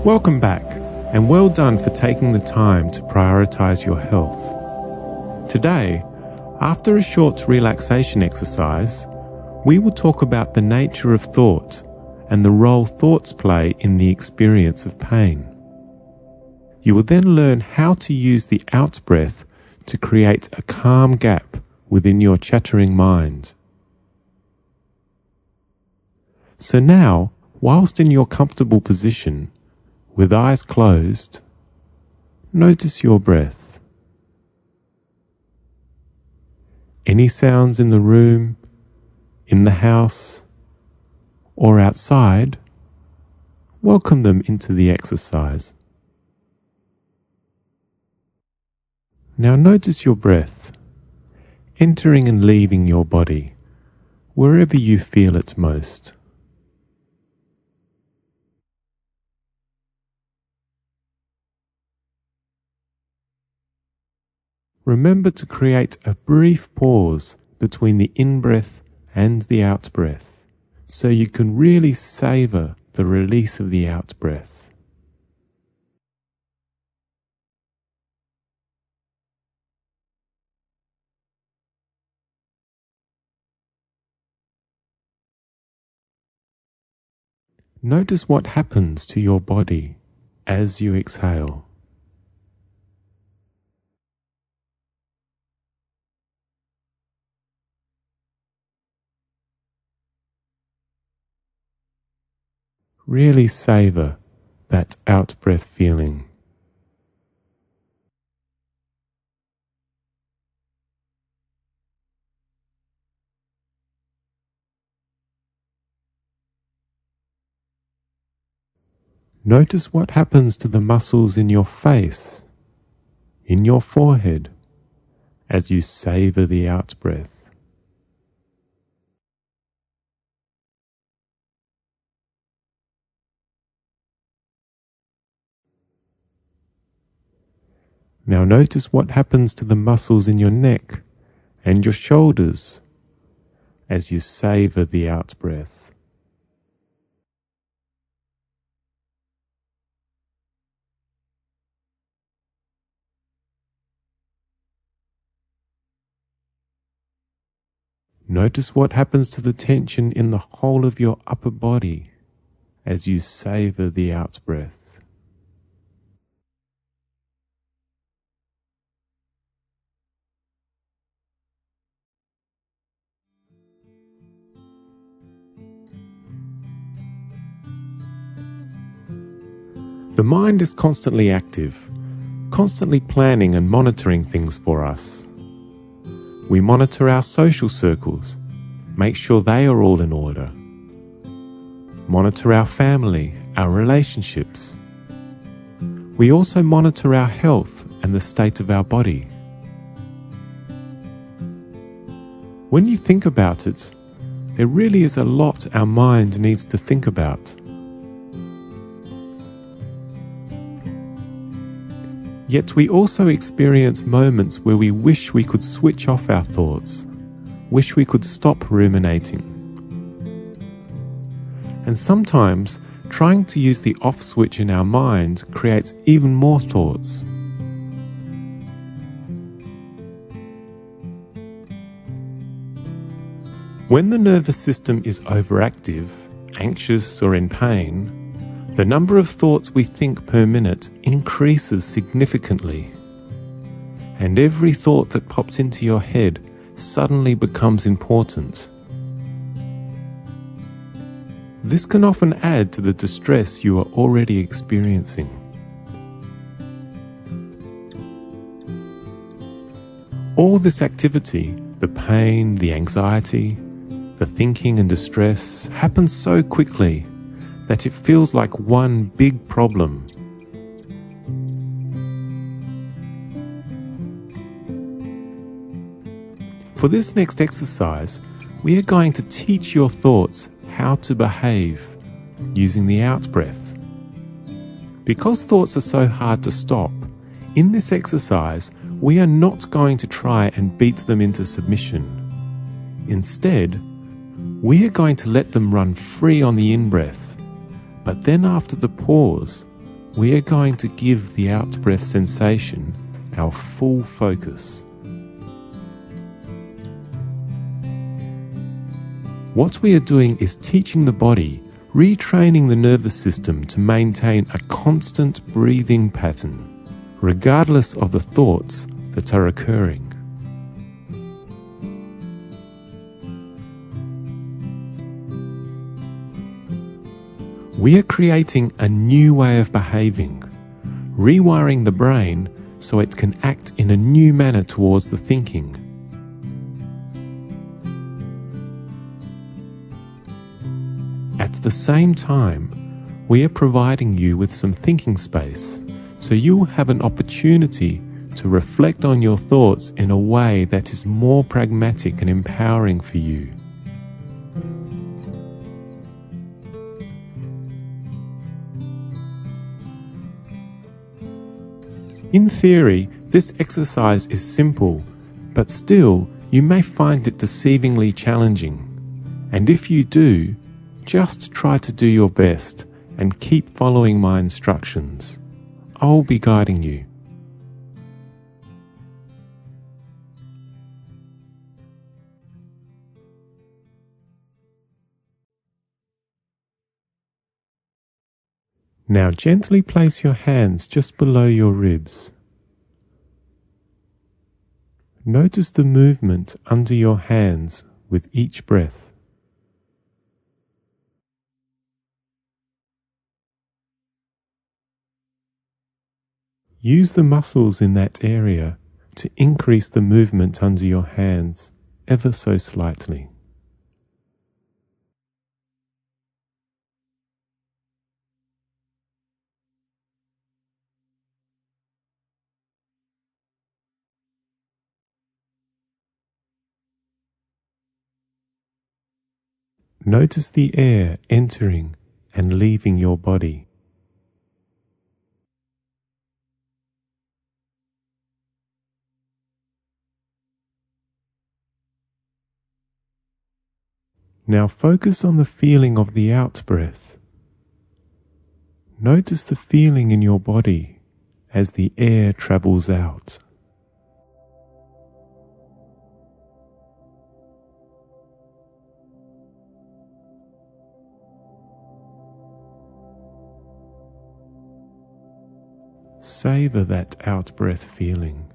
Welcome back, and well done for taking the time to prioritize your health. Today, after a short relaxation exercise, we will talk about the nature of thought and the role thoughts play in the experience of pain. You will then learn how to use the Outbreath to create a calm gap within your chattering mind. So now, whilst in your comfortable position, with eyes closed, notice your breath. Any sounds in the room, in the house, or outside, welcome them into the exercise. Now notice your breath, entering and leaving your body, wherever you feel it most. Remember to create a brief pause between the in-breath and the out-breath, so you can really savor the release of the out-breath. Notice what happens to your body as you exhale. Really savor that out-breath feeling. Notice what happens to the muscles in your face, in your forehead, as you savor the out-breath. Now notice what happens to the muscles in your neck and your shoulders as you savor the out-breath. Notice what happens to the tension in the whole of your upper body as you savor the out-breath. The mind is constantly active, constantly planning and monitoring things for us. We monitor our social circles, make sure they are all in order. Monitor our family, our relationships. We also monitor our health and the state of our body. When you think about it, there really is a lot our mind needs to think about. Yet we also experience moments where we wish we could switch off our thoughts, wish we could stop ruminating. And sometimes trying to use the off switch in our mind creates even more thoughts. When the nervous system is overactive, anxious or in pain, the number of thoughts we think per minute increases significantly. And every thought that pops into your head suddenly becomes important. This can often add to the distress you are already experiencing. All this activity, the pain, the anxiety, the thinking and distress, happens so quickly that it feels like one big problem. For this next exercise, we are going to teach your thoughts how to behave using the out-breath. Because thoughts are so hard to stop, in this exercise, we are not going to try and beat them into submission. Instead, we are going to let them run free on the in-breath. But then after the pause, we are going to give the out-breath sensation our full focus. What we are doing is teaching the body, retraining the nervous system to maintain a constant breathing pattern, regardless of the thoughts that are occurring. We are creating a new way of behaving, rewiring the brain so it can act in a new manner towards the thinking. At the same time, we are providing you with some thinking space, so you will have an opportunity to reflect on your thoughts in a way that is more pragmatic and empowering for you. In theory, this exercise is simple, but still, you may find it deceivingly challenging. And if you do, just try to do your best and keep following my instructions. I'll be guiding you. Now gently place your hands just below your ribs. Notice the movement under your hands with each breath. Use the muscles in that area to increase the movement under your hands ever so slightly. Notice the air entering and leaving your body. Now focus on the feeling of the out-breath. Notice the feeling in your body as the air travels out. Savor that out-breath feeling.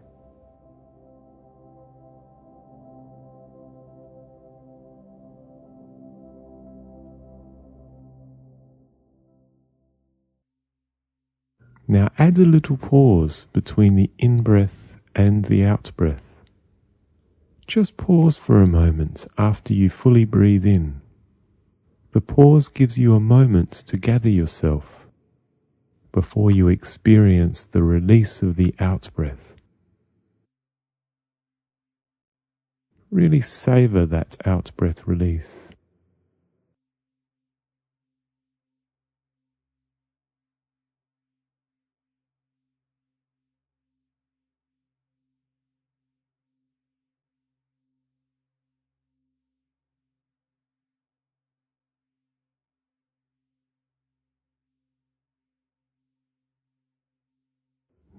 Now add a little pause between the in-breath and the out-breath. Just pause for a moment after you fully breathe in. The pause gives you a moment to gather yourself before you experience the release of the out-breath. Really savor that out-breath release.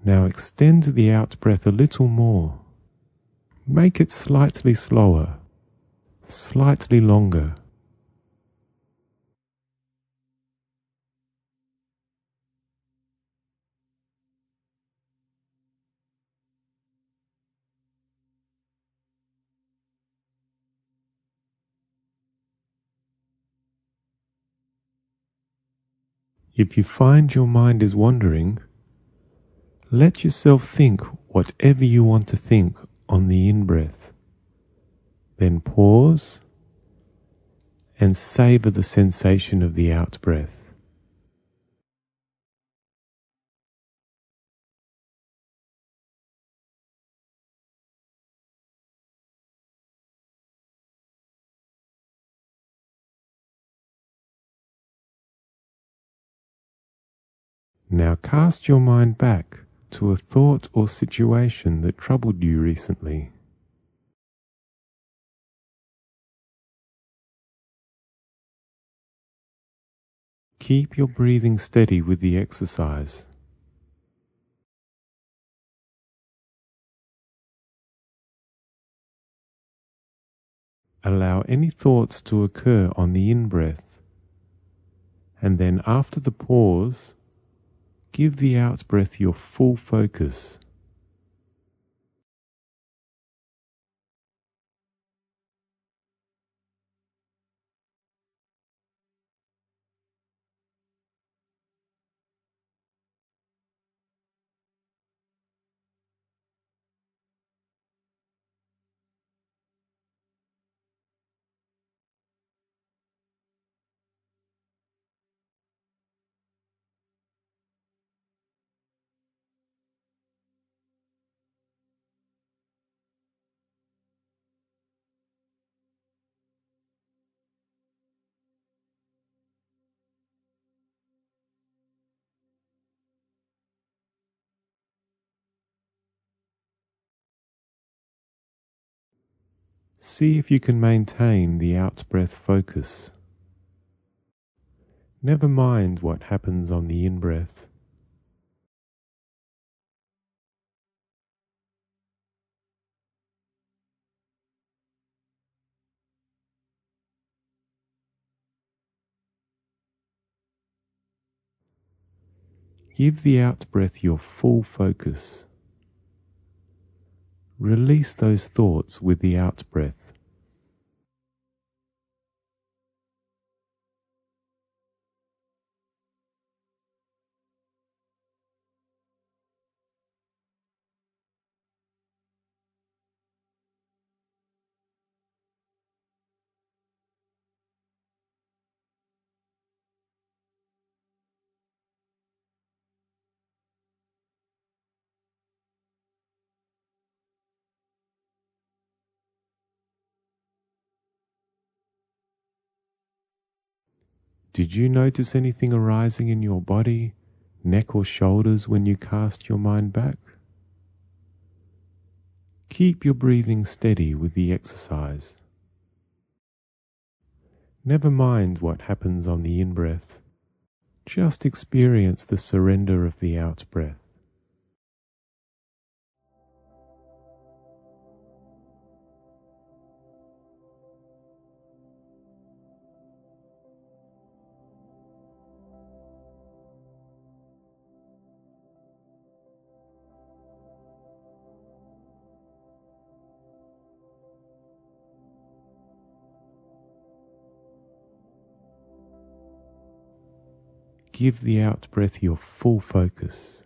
Now extend the out-breath a little more. Make it slightly slower, slightly longer. If you find your mind is wandering, let yourself think whatever you want to think on the in-breath. Then pause and savor the sensation of the out-breath. Now cast your mind back to a thought or situation that troubled you recently. Keep your breathing steady with the exercise. allow any thoughts to occur on the in-breath, and then after the pause, give the out-breath your full focus. See if you can maintain the out-breath focus. Never mind what happens on the in-breath. Give the out-breath your full focus. Release those thoughts with the out-breath. Did you notice anything arising in your body, neck or shoulders when you cast your mind back? Keep your breathing steady with the exercise. Never mind what happens on the in-breath. Just experience the surrender of the out-breath. Give the out-breath your full focus.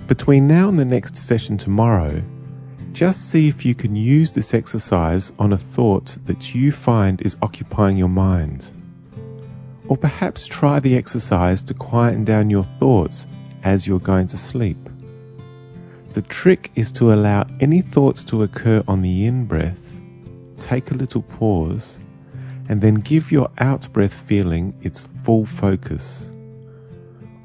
Between now and the next session tomorrow, just see if you can use this exercise on a thought that you find is occupying your mind. Or perhaps try the exercise to quieten down your thoughts as you're going to sleep. The trick is to allow any thoughts to occur on the in-breath, take a little pause, and then give your out-breath feeling its full focus.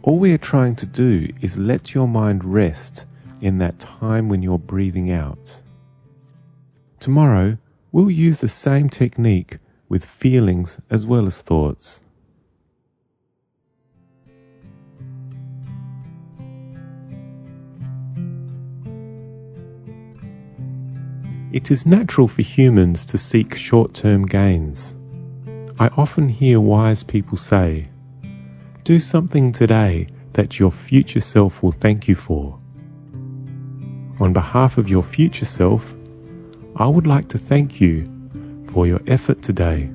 All we are trying to do is let your mind rest in that time when you're breathing out. Tomorrow, we'll use the same technique with feelings as well as thoughts. It is natural for humans to seek short-term gains. I often hear wise people say, "Do something today that your future self will thank you for." On behalf of your future self, I would like to thank you for your effort today.